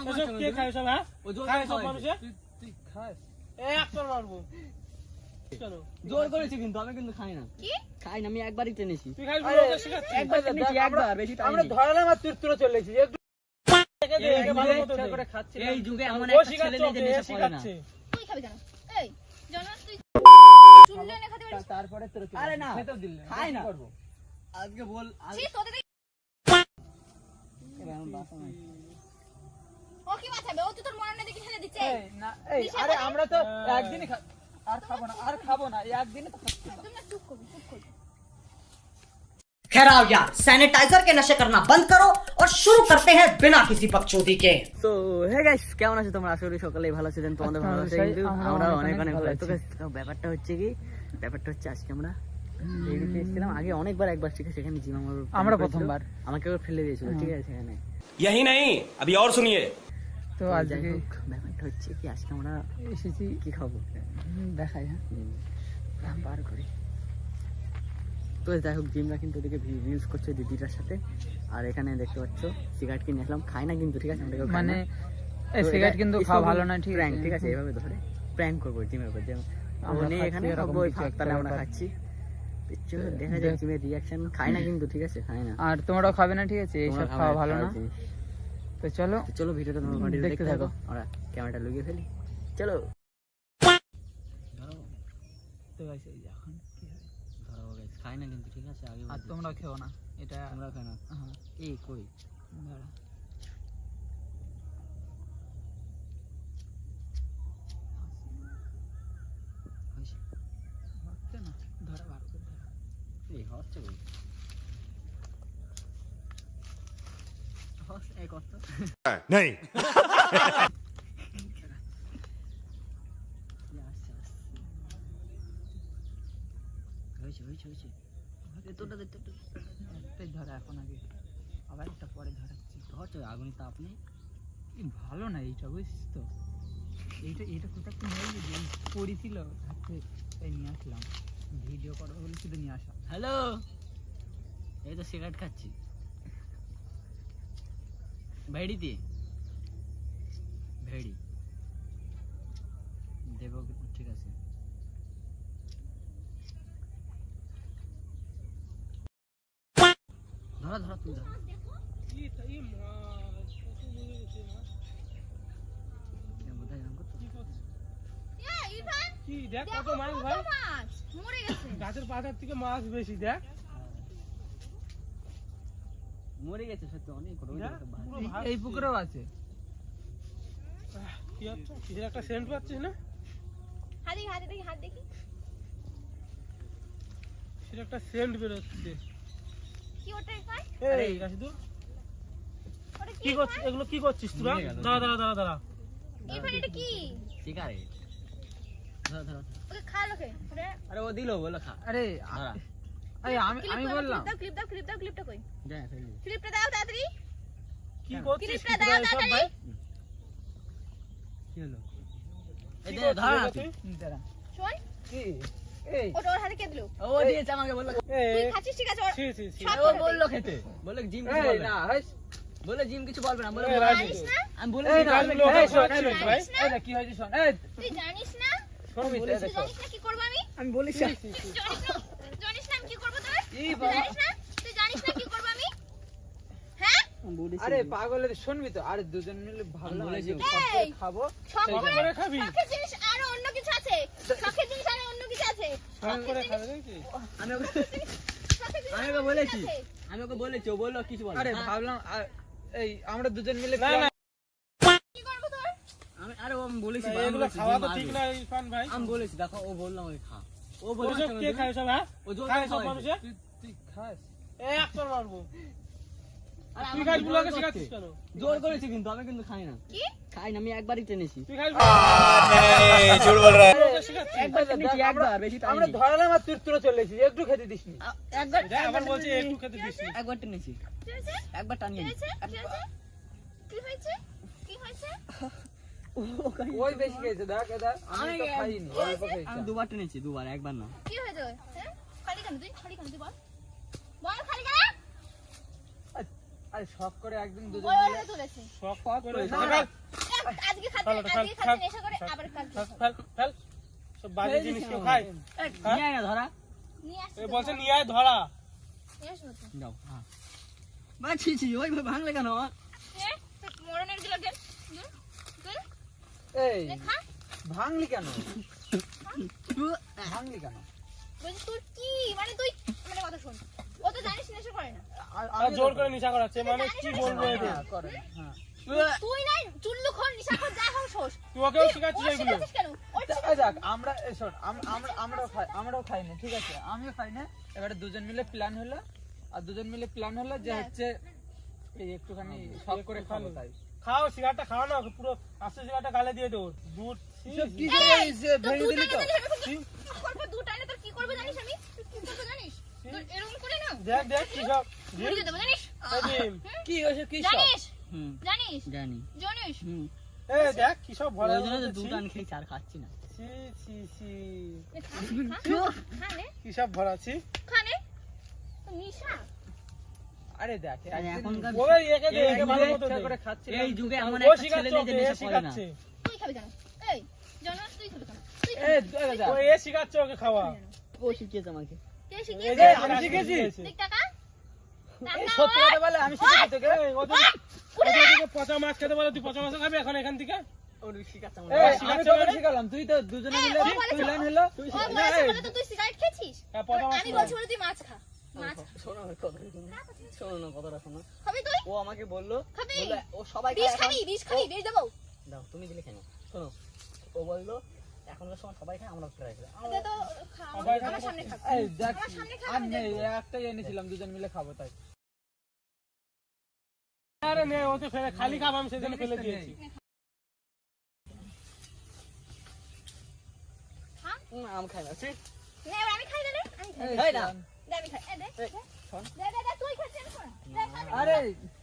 এসব কে খায় সব? হ্যাঁ, খায় সব মানুষে? তুই খাস? একটা মারবো। জোর করেছি কিন্তু আমি কিন্তু খাই না। কি খাই না, আমি একবারই টেনেছি। তুই খাই বলে শিখাচ্ছিস? একবার টেনেছি, একবার, বেশি টাইম আমরা ধরালাম আর তুই তুলে চলে এসেছিস। একটু এই যুগে এমন একটা ছেলে নেই যে নেশা করে না। তুই খাবি কেন? এই জানা তুই চুললে এনে খেতে পারিস? তারপরে তোর আরে না খাই না করব আজকে বল ছি তোদের ও কি বাঁচাবে? ও তো তোর মরণে দেখি ঠেলে দিচ্ছে। আরে আমরা তো একদিনই আর খাবো না একদিনই তো খাচ্ছি। তুমি না চুপ করবি। खैर आओ यार, सैनिटाइजर के नशे करना बंद करो और शुरू करते हैं बिना किसी बकचोदी के। তো হে গাইস, কেমন আছো তোমরা? আশা করি সকালেই ভালো আছেন, তোমাদের ভালো আছে, কিন্তু আমরা অনেক ভালো আছি। তো ব্যাপারটা হচ্ছে আজকে আমরা এইদিকে এসেছিলাম আগে অনেকবার, একবার ঠিক আছে, সেখানে জিম আমরা প্রথমবার আমাকে ফেলে দিয়েছিল, ঠিক আছে সেখানে। यही नहीं, अभी और सुनिए। তো আজকে ব্যাপারটা হচ্ছে কি, আজকে আমরা এসেছি কি খাবো দেখাই, হ্যাঁ বার করি। তো যাই হোক, জিমরা কিন্তু ওদিকে রিলস করছে দিদিটার সাথে, আর এখানে দেখতে পাচ্ছ সিগারেট কিনে আসলাম, খাই না কিন্তু, ঠিক আছে, মানে সিগারেট কিন্তু খাওয়া ভালো না, ঠিক আছে, এভাবে ধরে প্র্যাঙ্ক করবো জিমের উপর, আমরা এখানে ওই ফাঁকতালে আমরা খাচ্ছি। চলো দেখা যাক জিমের রিঅ্যাকশন। খাই না কিন্তু, ঠিক আছে, খাই না, আর তোমরাও খাবে না, ঠিক আছে, এইসব খাওয়া ভালো না। তো চলো ভিডিওটা তোমরা কন্টিনিউ দেখতে থাকো, আমরা ক্যামেরাটা লুকিয়ে ফেলি, চলো। তো গাইস এই যে এখন কি হয়, ধরো গাইস খাই না কিন্তু, ঠিক আছে, আগে আর তোমরা খেও না, এটা তোমরা খাও না। হ্যাঁ এই কই দাঁড়া, হচ্ছে না, ধরা বার করে ধরা, এই হচ্ছে কই হচ্ছে এই কষ্ট नहीं ধরা এখন আগে, আবার একটা পরে ধরাচ্ছি, ধরছো আগুন তাপ নেই, ভালো না এইটা, বুঝছিস তো, এইটা কোথাও পড়েছিল হাতে, তাই নিয়ে আসলাম, ভিডিও করবো বলে শুধু নিয়ে আসলাম। হ্যালো, এই তো সিগারেট খাচ্ছি ভেড়ি দিয়ে, ভেড়ি দেবো, ঠিক আছে, ধরা তুই ধরা, কি দেখ কত মাছ ভাই, মরে গেছে গাছের পাতার থেকে মাছ বেশি, দেখ মরে গেছে সত্যি, অনেক এই পুকুরেও আছে। কি হচ্ছে, কিসের একটা সেন্ট পাচ্ছিস না? হাত দেখি কিসের একটা সেন্ট বেরোচ্ছে। কি ওটাই ভাই? এই রাশিদুল, কি করছিস এগুলো, কি করছিস তোরা? দাঁড়া এই ভাই এটা কি? সিগারেট, ধরা ওকে খা লোকে। আরে ও দিলো, বলো খা। আরে আমি বললাম ক্লিপটা কই? যা ফেলি, ক্লিপটা দাও তাড়াতাড়ি। কি করছিস ক্লিপটা দাও সব ভাই? কি হলো? কি এই করছিস ধরা তুই? শোন কি এই ওর হাতে কে দিলো? ও দিয়েছে আমাকে, বললো তুই খাচ্ছিস, ঠিক আছে, ছি ও বললো খেতে, বললো জিম কিছু বলবে না, বলে জিম কিছু বলবে না, বলে জানিস না? আমি বলে এই কি হয়েছে শোন, তুই জানিস না? শুনবি জানিস না কি করব আমি? আমি বলিস জানিস না আমি কি করব তোর? জানিস না? তুই জানিস না কি করব আমি? হ্যাঁ? আরে পাগলের শুনবি তো, আরে দুজন মিলে ভাবলাম যে খাবো, শখ করে খাবি, শখের জিনিস আর অন্য কিছু আছে, শখের জিনিস আর অন্য কিছু আছে, শখ করে খাবে নাকি? আমি শখের জিনিস আমি আর ওকে অন্য বলেছি, কিছু আছে। আমি ওকে বলেছি, ও বললো কিছু বলে, আরে ভাবলাম এই আমরা দুজন মিলে কি করব তোর? আরে আমি বলেছি, এগুলো খাওয়া তো ঠিক না ইরফান ভাই। আমি বলেছি, দেখো ও বললাম ওই খা, ও ওসব বলেছে কে খায় সব? হ্যাঁ, ও জোর খায় করে সব খাওয়াইছে। মানুষে? তুই খাস? একটা মারবো। আরে তুই আমাকে খাস জোর বুলাকে করছে। শিখাচ্ছিস কেন? জোর করেছি কিন্তু, আমি কিন্তু খাই না, কি? খাই না, আমি একবারই টেনেছি, তুই খাস झूठ बोल रहा है। বুলাকে শিখাচ্ছিস? একবার টেনেছি, একবার, বেশি টাইম আমরা নেই, ধরালাম আর তুই তুলে চলে এসেছিস, একটু খেতে দিসনি। একবার আবার বলছি একটু খেতে দিসনি। একবার টেনেছি, কি হয়েছে? একবার টানিয়ে কি নিয়েছি, হয়েছে? কি হয়েছে? কি হয়েছে? ওই বেশি খেয়েছে, দেখ আমি তো খাইনি, অল্প খেয়েছি। আমি দুবার টেনেছি, দুবার, একবার না। কি হয়েছে? হ্যাঁ? খালি কেন তুই বল। বল খালি কেন? আরে শখ করে একদিন দুজন ওই মিলে ওটা তুলেছে শখ করে না, ফেল, না। আজকে ফেল, খাচ্ছে নেশা করে আবার কাল ফেল, ফেল। সব বাজে জিনিস কেউ খায় নিয়ে আয় না ধরা নিয়ে আসছে এ বলছে নিয়ে আয় ধরা নিয়ে আসবো তো যাও হ্যাঁ বাছি ছি ওই ভাঙলে কেন এ, মরণের গুলো দেন তুই এই দেখা ভাঙলি কেন ভাঙলি কেন বলছি তোর কি মানে তুই মানে কথা শোন ও তো জানিস নেশা করে না আর জোর করে নিশা করাচ্ছে মানে কি বলবো এদের হ্যাঁ করেন হ্যাঁ তুই নাই চুল্লু খন নিশা কর যা হোক শোষ তুই ওকেও শিখাচ্ছিস এগুলো শিখাচ্ছিস কেন ওর এই দেখ আমরা এই শোন আমরাও খাই না ঠিক আছে আমিও খাই না এবারে দুজন মিলে প্ল্যান হলো আর দুজন মিলে প্ল্যান হলো যে হচ্ছে এই একটুখানি শখ করে খাবো তাই খাও সিগারেটটা খাও না ওকে পুরো আস্তে সিগারেটটা গালে দিয়ে দেবো দুধ সব কি এই, যে তো ভেঙে দিলি তো কি করবে দুটো আনে তোর কি করবে জানিস আমি তুই কি করবে জানিস তোর এরকম করে না দেখ দেখ কি সব ঘুরিয়ে দেবো জানিস জিম কি হয়েছে কি সব জানিস হুম জানিস জানি জানিস হুম এ দেখ কি সব ভরা ওই জন্য তো দুটো আন খেয়ে চার খাচ্ছি না ছি ছি ছি খানে কি সব ভরাছি খানে নিশা আরে দেখ আরে এখনকার ওরে একে দে এই একে ভালো যুগে মতো ইচ্ছা দে করে খাচ্ছি এই যুগে এমন ও একটা ছেলে শিখাচ্ছে নেই যে ওকে, এ নেশা করে না। শিখাচ্ছে তুই খাবি কেন এই জানাস তুই খাবি কেন তুই এই খাবি যা ও এ শিখাচ্ছে ওকে খাওয়া ও শিখিয়েছে আমাকে। কে এই শিখিয়েছে যে আমি শিখেছি। দেখ টাকা এই সত্যি কথা বলে আমি শিখেছি তোকে এই, ওদেরকে পচা মাছ খেতে বলে তুই পচা মাছ খাবি এখন এখান থেকে ওর শিখাচ্ছে এই, আমাকে। আমি তোকে শিখালাম তুই তো দুজনে মিলে ও বলেছে- প্ল্যান হলো ও বলেছে বলে তো তুই সিগারেট খেয়েছিস হ্যাঁ, পচা মাছ আমি খাবো। বলছি বলে তুই মাছ খা মাছ খা। শোনো আমার কথা শোনো। শোনো না কথাটা শোনো। খাবি তুই ও আমাকে বললো খাবি বললো, ও সবাই বিষ খায় খাবি এখন। বিষ খাবি বিষ দেবো দাও তুমি দিলে কেন শোনো ও বললো এখনকার সময় সবাই খায় আমরা ট্রাই করি এটা তো খা সবাই আমার সামনে খা এই দেখ আমার সামনে খা আর নেই একটাই এনেছিলাম দুজন মিলে খাবো তাই আরে নে ওকে ফেলে খালি খাবো আমি সেজন্য ফেলে দিয়েছি খা আম খাই না ছি। নে এবার আমি খাই দিলে আমি খাই এই না দে আমি খাই এ দে শোন। দে তুই খাচ্ছিস আমি খাই দে খাবি আরে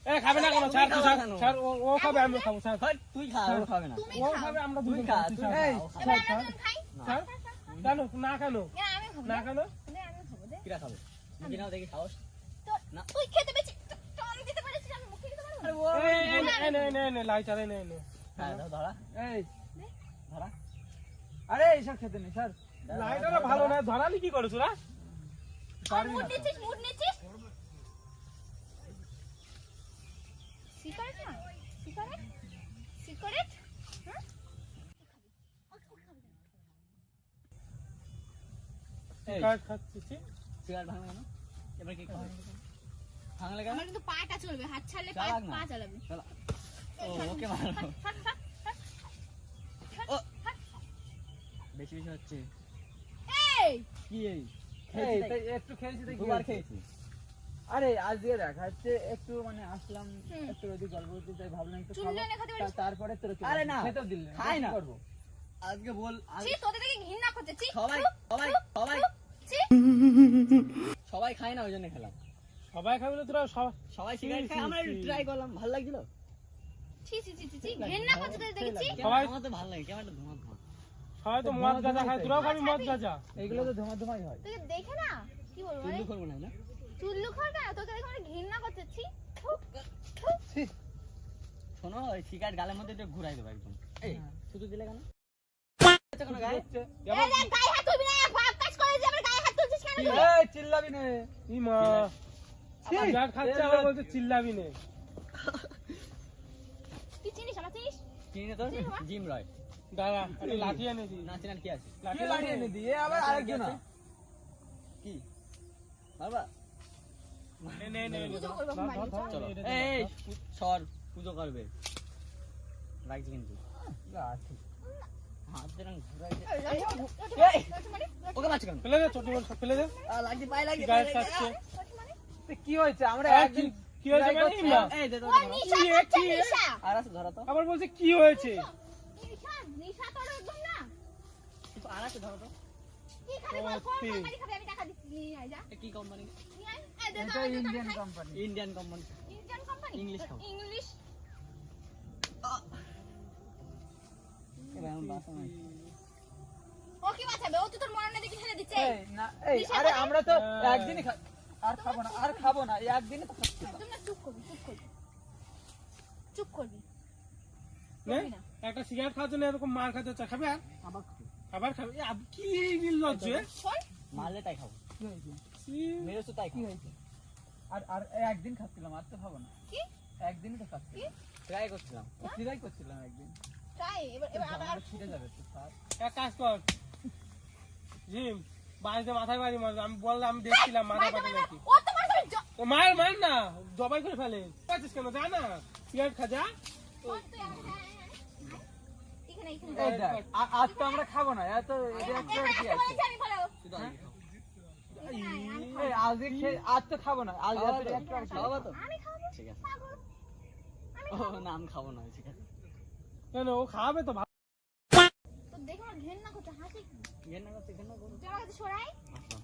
এ খাবে না কেন ছাড় তুই খাবে ছাড় কেন? ছাড় ও খাবে আমি খাবো ছাড় ভাই, তুই খা ও খাবে না তুমি ও খাও খাবে আমরা তুই দুজন খা খাচ্ছি, তুই ছাড়। খা এই, ও খাবে এবার ছাড়, আমরা দুজন খাই ছাড়। কেন না কেন না আমি খাবো না কেন দে আমি খাবো দে কিরা খাবে তুমি নাও দেখি সাহস তো তুই খেতে পেয়েছিস তো আমি দিতে পারছিস আমি মুখে দিতে পারবো নে লাই চারে নে হ্যাঁ দাও ধরা এই ধরা আরে এইসব খেতে নেই স্যার লাইটারে ভালো না ধরালি কি করে তোরা পারবি মুড না তো। নিচ্ছিস মুড নিচ্ছিস সিগারেট না সিগারেট সিগারেট হ্যাঁ এই, কাট খাচ্ছিস সিগারেট ভাঙবে কেন এবার কি খাবে ভাঙলে কেন আমার কিন্তু পাটা চলবে হাত ছাড়লে পা চালাক না। পা চালাবে চলো ও ওকে মারো বেশি বেশি হচ্ছে এই কি এই এই, তাই একটু খেয়েছি তাই কি দুবার হয়েছে? খেয়েছি আরে আজকে দেখ হচ্ছে একটু মানে আসলাম হুম। একটু ওদিক গল্প করতে তাই ভাবলাম একটু চুল খাবো এনে খেতে পারিস? তারপরে তোর আরে না, খেতেও দিল না খাই কি না। করবো আজকে বল ছি তোদের থেকে ঘৃণা করতে ছি সবাই সবাই সবাই ছি সবাই খায় না ওই জন্য খেলাম সবাই খাবে না তোরা সব সবাই সিগারেট খায় আমরা ট্রাই করলাম ভালো লাগছিল ছি ছি ছি ছি ঘৃণা করতে তোদের দেখেছি সবাই- আমার তো ভালো লাগে কেমন একটা ধোঁয়া ধোঁয়া সবাই তো মদ গাঁজা খায় তোরাও খাবি মদ গাঁজা এইগুলো তো ধোঁয়াই হয় তোকে দেখে না কি বলবো চুল্লু মানে করবো না না চুল্লু খর কেন তোকে দেখে আমার ঘৃণা করতে ছি ছি, শোনো ওই সিগারেট গালের মধ্যে একটু ঘুরাই দেবো একদম এই শুধু দিলে কেন কেন গায়ে হচ্ছে। এই দেখ গায়ে হাত তুলবি না বাপ কাজ করে যে আমার গায়ে হাত তুলছিস কেন তুই? এই, চিল্লাবি না ই মা সিগারেট খাচ্ছে আবার বলছে চিল্লাবি নে তুই চিনিস আমার চিনিস চিনি তো জিম রয় দাঁড়া একটা লাঠি এনে দি না চিনার কি আছে লাঠি কি লাঠি এনে দিয়ে আবার আরেকজন কি বাবা নে নে নে পুজো করবো এখন বাড়ি, চল। চলো এই সর পুজো করবে লাগছে কিন্তু লাঠি হাত দিয়ে ঘুরাই দে এই, লাঠি মারি, ওকে মারছি কেন ফেলে দে ছোট বড় সব ফেলে দে লাগছে পায়ে লাগছে সিগারেট খাচ্ছে লাঠি মারি। তো কি হয়েছে আমরা আর একদিন কি হয়েছে try মানে করছি। ইমা? এই দে তো ওই নিশা কি এ, করছে কি এ? নিশা আর আছে ধরা তো আবার বলছে কি হয়েছে নিশা নিশা তোর একদম না আর আছে ধরা তো কি খাবি বল কোন সত্যি। কোম্পানি খাবি আমি টাকা দিচ্ছি নিয়ে আয় যা এ কি কোম্পানি নিয়ে আয় এই দে তো এটা আমি তো ইন্ডিয়ান খাই। Company Indian company Indian company English খাও। ইংলিশ এবার আমি বাসা নাই ও কি বাঁচাবে ও তো তোর মরণে দেখি ফেলে দিচ্ছে এই না এই নিশা আরে করে? আমরা তো একদিনই আর খাবো না এই একদিনই তো খাচ্ছি তোমরা চুপ করবি চুপ করবি চুপ করবি নে, একটা সিগারেট খাওয়ার জন্য এরকম মার খাতে হচ্ছে, খাবি আর? আবার খাবো। আবার খাবি? কি নির্লজ্জ এ? শোন মারলে তাই খাবো, ছি। মেরেছো তাই খাবো। আর একদিন খাচ্ছিলাম, আর তো খাবো না। কি একদিনই তো খাচ্ছি, ট্রাই করছিলাম। ট্রাই করছিলাম একদিন। তাই এবার আবার ছিঁড়ে যাবে তো স্যার। এক কাজ কর জিম, বাড়িতে মাথায় বাড়ি মার, আমি বললাম, আমি দেখছিলাম মাথা পাতে নাকি। ও তোমার সবাই তো মার মার না, জবাই করে ফেলে। পাচ্ছিস কেন, যা না, সিগারেট খা, যা। এখানে এই দেখ, আজ তো আমরা খাবো না, এত এটা একটা কি আছে? আমি ভালো শুধু আগে খাবো। এই আজ তো খাবো না, আজ খাওয়া রাতে তো? একটা খাওয়া তো? আমি খাবো ঠিক আছে। পাগল ও না, আমি খাবো না, ঠিক আছে। কেন, ও খাবে তো ভালো। তো দেখো আমার ঘেন্না করতে হাসি ঘেন্না করতে, ঘেন্না করো। তুই আমার কাছে সরাই আসো।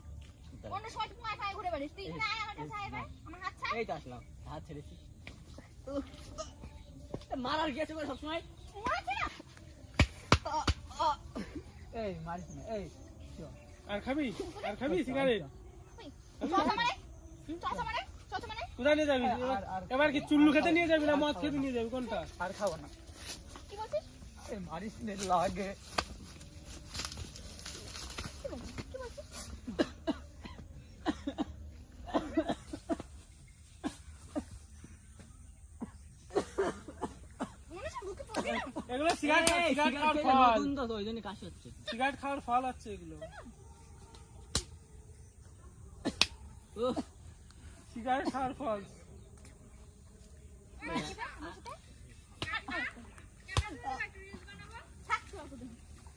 অন্য সময় তুই পায়ে পায়ে ঘুরে বেড়িস তুই এখানে আয় আমার কাছে আয় এবার আমার হাত ছাড় এই তো আসলাম, হাত ছেড়েছি। মারার গেছে বলে সবসময়। মারছে না এই মারিস না, এই আর খাবি, আর খাবি সিগারেট? চশমা মানে চশমা মানে চশমা মানে কোথায় নিয়ে যাবি এবার? কি চুল্লু খেতে নিয়ে যাবি না মদ খেতে নিয়ে যাবি, কোনটা? আর খাবো না। কি বলছিস এই মারিস না, লাগে। কি বলছিস মনে হচ্ছে বুকে পড়ে না এগুলো সিগারেট, এই, সিগারেট খাওয়ার সিগারেট ফল, নতুন তো, ওই জন্য কাশি হচ্ছে। সিগারেট খাওয়ার ফল আছে এগুলো। উহ, সিগারেট খাওয়ার ফল।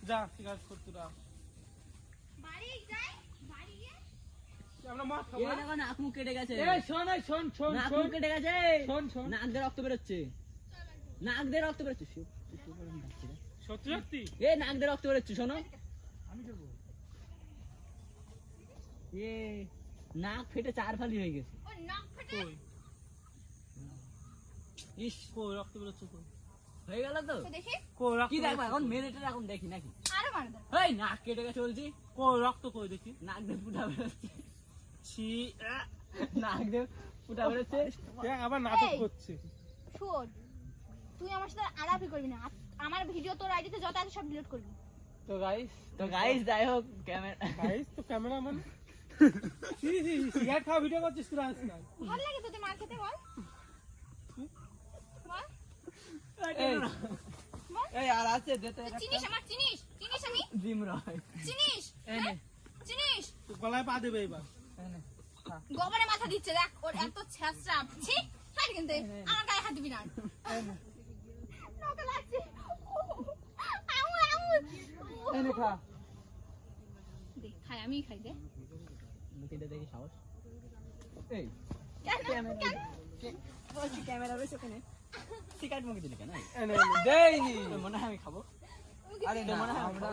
যা সিগারেট করতে দাও, বাড়ি যাই বাড়ি গিয়ে আমরা মদ খাবো এই না? দেখো নাক মুখ কেটে গেছে। এই শোন, এই শোন, শোন, নাক শোন, মুখ কেটে গেছে। শোন, শোন। নাক দিয়ে রক্ত বেরোচ্ছে। নাক দিয়ে রক্ত বেরোচ্ছে। সত্যি সত্যি? এ নাক দিয়ে রক্ত বেরোচ্ছে, শোনো। এ নাক ফেটে 4 ফালি হয়ে গেছে। ও নাক ফেটে কই ইস, কই রক্ত বেরোচ্ছে, কই হয়ে গেল তো। তো দেখি কই রক্ত কি দেখবো বেরোচ্ছে? এখন, মেরেটের এখন দেখি নাকি? আরো মার দাও এই নাক কেটে গেছে বলছি। কই রক্ত, কই দেখি। নাক দিয়ে ফুটা বেরোচ্ছে। ছি, নাক দিয়ে ফুটা বেরোচ্ছে। দেখ আবার নাটক এই। করছে। শোন তুই আমার সাথে আলাপই করবি না আমার ভিডিও তোর আইডিতে যত আছে সব ডিলিট করবি তো গাইস, তো গাইস যাই হোক, ক্যামেরা গাইস তো ক্যামেরাম্যান সিগারেট খাওয়া ভিডিও করছিস তোরা আজকাল? ভালো লাগে তোদের মার খেতে বল বল এই এই আর আছে যেতে তুই চিনিস আমার চিনিস চিনিস আমি জিম রয়। চিনিস হ্যাঁ? চিনিস তো গলায় পা দেবে এবার। গোবরে মাথা দিচ্ছে দেখ ওর এত ছেঁচড়া ছি হাট কিন্তু আমার গায়ে হাত দিবি না নকে লাগছে আমু আমু এনে খা। দেখ খাই আমি খাই দে মুখে দেখি সাহস। এই কেন কেন বলছি ক্যামেরা রয়েছে ওখানে, সিগারেট মুখে দিলি কেন? এনে এনে দেইনি। মনে হয় আমি খাবো। আরে না, মনে হয় আমি আমরা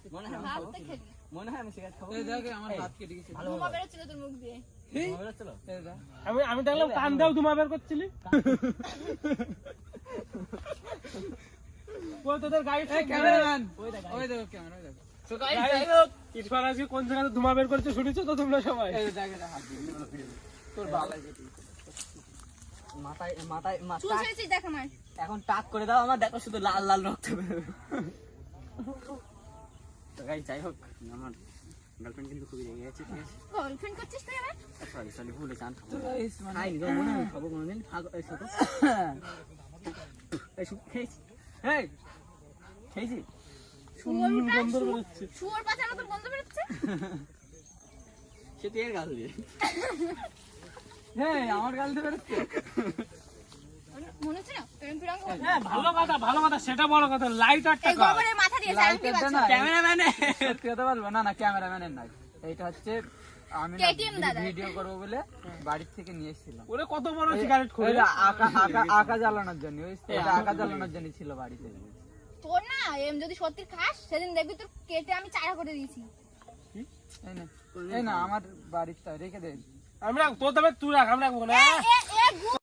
খাবো। মনে হয় আমি খাবো। ভাবতে খেলি মনে হয় আমি সিগারেট খাবো। এই দেখ আমার এই, হাত কেটে গেছে। ভালো ধোঁয়া বেরোচ্ছিল তোর মুখ দিয়ে ধোঁয়া বেরোচ্ছিল? এই দেখ। আমি দেখলাম কান দাও ধুমা বের করছিলি। ওই তোদের গাইড এই ক্যামেরাম্যান, ওই দেখ, ওই দেখো ক্যামেরা, ওই দেখো। তো গাইড ইরফান আজকে কোন জায়গায় ধুমা বের করছে শুনেছো তো তোমরা সবাই? এই দেখ, এটা হাত দিয়ে। তোর বালাই কেটে গেছে। মাথায় মাথায় চুল মাথা ছেড়েছিস দেখ আমার এখন টাক করে দাও আমার, দেখো শুধু লাল লাল রক্ত বেরোবে। তো গাইস যাই হোক, আমার গার্লফ্রেন্ড কিন্তু খুবই রেগে গেছে, ঠিক আছে? গার্লফ্রেন্ড করছিস তুই আমার সরি সরি, ভুলে চান খাবো তো না। গাইস মানে খাইনি তো, মনে হয় খাবো কোনোদিন। এই ছোট এই খেয়েছি, এই খেয়েছি। সুন্দর গন্ধ বেরোচ্ছে। শুয়োর পাচার মতো গন্ধ বেরোচ্ছে সে তো এর গাল দিয়ে। হ্যাঁ আমার গাল দিয়ে বেরোচ্ছে। মনে হচ্ছে না প্রেম প্রিয়াঙ্গ হ্যাঁ ভালো কথা সেটা বড় কথা, লাইটারটা এই কর। গোবরের মাথা দিয়ে সাইন্টি লাইটারটা না, বাচ্চা ক্যামেরাম্যানে সত্যি কথা বলবো না, না ক্যামেরাম্যানের নয়, এইটা হচ্ছে আমি না KTM দাদা। ভিডিও করবো বলে বাড়ির থেকে নিয়ে এসেছিলাম। ওরে কত বড় সিগারেট খোলে। এটা আঁকা জ্বালানোর জন্য, এটা আঁকা জ্বালানোর জন্য ছিল বাড়িতে। তোর না এম যদি সত্যি খাস সেদিন দেখবি তোর কেটে আমি চারা করে দিয়েছি এই না আমার বাড়ির রেখে দে। আমরা তোর তবে তুই রাখ, আমরা রাখবো না। এ এ গু